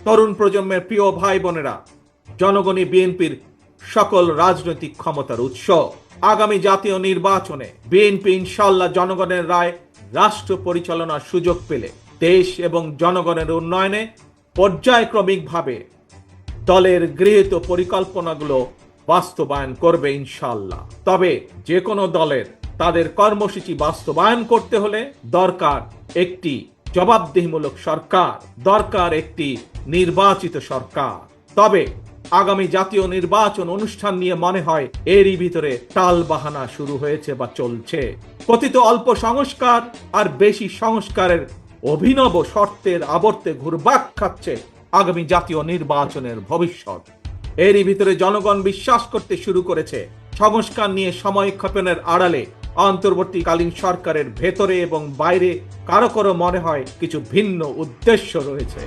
তরুণ প্রজন্মের প্রিয় ভাই বোনেরা, জনগণই বিএনপির সকল রাজনৈতিক ক্ষমতার উৎস। আগামী জাতীয় নির্বাচনে বিএনপি ইনশাআল্লাহ জনগণের রায় রাষ্ট্র পরিচালনার সুযোগ পেলে দেশ এবং জনগণের উন্নয়নে পর্যায়ক্রমিকভাবে দলের গৃহীত পরিকল্পনাগুলো বাস্তবায়ন করবে ইনশাআল্লাহ। তবে যে কোনো দলের তাদের কর্মসূচি বাস্তবায়ন করতে হলে দরকার একটি জবাবদিহিমূলক সরকার, দরকার একটি নির্বাচিত সরকার। তবে আগামী জাতীয় নির্বাচন অনুষ্ঠান নিয়ে মনে হয় এরই ভিতরে টালবাহানা শুরু হয়েছে বা চলছে। কথিত অল্প সংস্কার আর বেশি সংস্কারের অভিনব শর্তের আবর্তে ঘুরপাক খাচ্ছে আগামী জাতীয় নির্বাচনের ভবিষ্যৎ। এরই ভিতরে জনগণ বিশ্বাস করতে শুরু করেছে সংস্কার নিয়ে সময়ক্ষেপণের আড়ালে অন্তর্বর্তীকালীন সরকারের ভেতরে এবং বাইরে কারো কারো মনে হয় কিছু ভিন্ন উদ্দেশ্য রয়েছে।